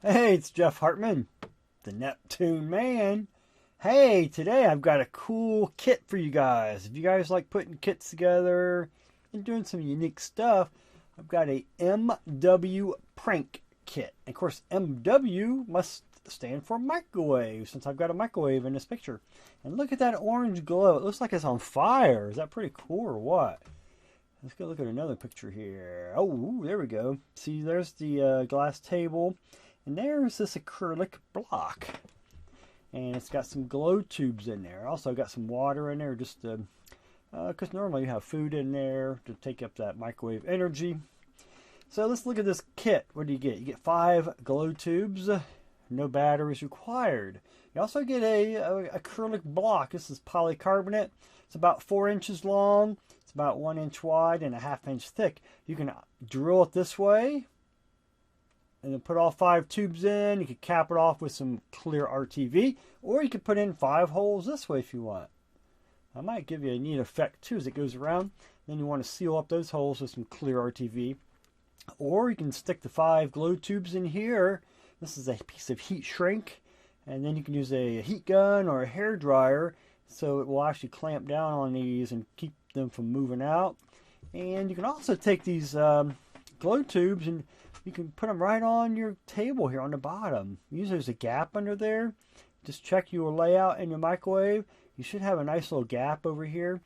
Hey, it's Jeff Hartman, the Neptune Man. Hey, today I've got a cool kit for you guys. If you guys like putting kits together and doing some unique stuff, I've got a MW prank kit. And of course, MW must stand for microwave, since I've got a microwave in this picture. And look at that orange glow. It looks like it's on fire. Is that pretty cool or what? Let's go look at another picture here. Oh, there we go. See, there's the glass table. And there's this acrylic block. And it's got some glow tubes in there. Also got some water in there, just because normally you have food in there to take up that microwave energy. So let's look at this kit. What do you get? You get 5 glow tubes. No batteries required. You also get a acrylic block. This is polycarbonate. It's about 4 inches long. It's about 1 inch wide and a ½ inch thick. You can drill it this way and then put all 5 tubes in. You could cap it off with some clear RTV, or you could put in 5 holes this way if you want. I might give you a neat effect too as it goes around. Then you want to seal up those holes with some clear RTV. Or you can stick the 5 glow tubes in here. This is a piece of heat shrink, and then you can use a heat gun or a hair dryer, so it will actually clamp down on these and keep them from moving out. And you can also take these glow tubes and you can put them right on your table here on the bottom. Usually there's a gap under there. Just check your layout in your microwave. You should have a nice little gap over here.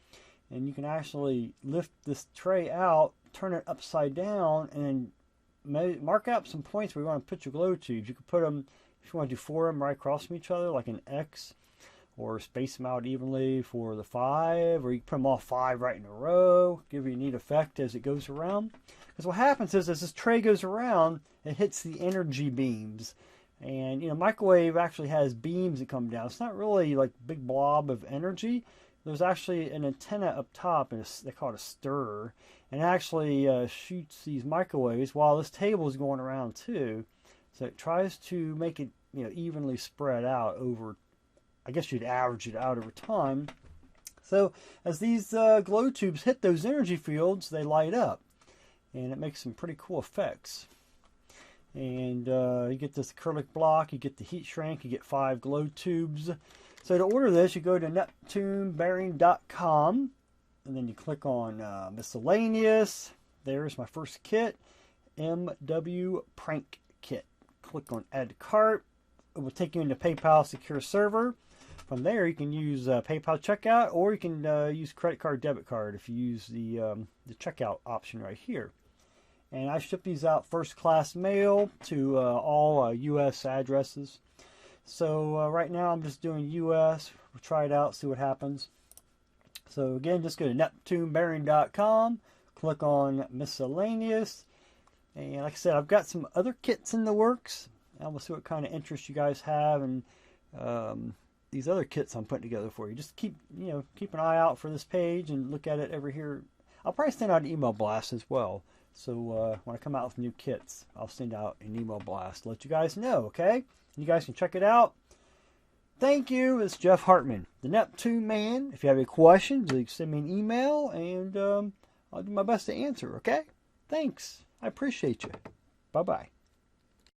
And you can actually lift this tray out, turn it upside down, and mark out some points where you want to put your glow tubes. You can put them, if you want to do 4 of them right across from each other, like an X, or space them out evenly for the 5, or you can put them all 5 right in a row, give you a neat effect as it goes around. Because what happens is, as this tray goes around, it hits the energy beams. And, you know, microwave actually has beams that come down. It's not really like a big blob of energy. There's actually an antenna up top, and they call it a stirrer. And it actually shoots these microwaves while this table is going around too. So it tries to make it, you know, evenly spread out over, I guess you'd average it out over time. So as these glow tubes hit those energy fields, they light up. And it makes some pretty cool effects. And you get this acrylic block, you get the heat shrink, you get 5 glow tubes. So to order this, you go to neptunebearing.com, and then you click on miscellaneous. There's my first kit, MW Prank Kit. Click on add to cart. It will take you into PayPal secure server. From there, you can use PayPal checkout, or you can use credit card, debit card if you use the checkout option right here. And I ship these out first class mail to all U.S. addresses. So right now I'm just doing U.S. We'll try it out, see what happens. So again, just go to neptunebearing.com, click on miscellaneous. And like I said, I've got some other kits in the works. And we'll see what kind of interest you guys have and these other kits I'm putting together for you. Just keep an eye out for this page and look at it every here. I'll probably send out an email blast as well. So when I come out with new kits, I'll send out an email blast to let you guys know, okay? You guys can check it out. Thank you. It's Jeff Hartman, the Neptune Man. If you have any questions, you can send me an email, and I'll do my best to answer, okay? Thanks. I appreciate you. Bye-bye.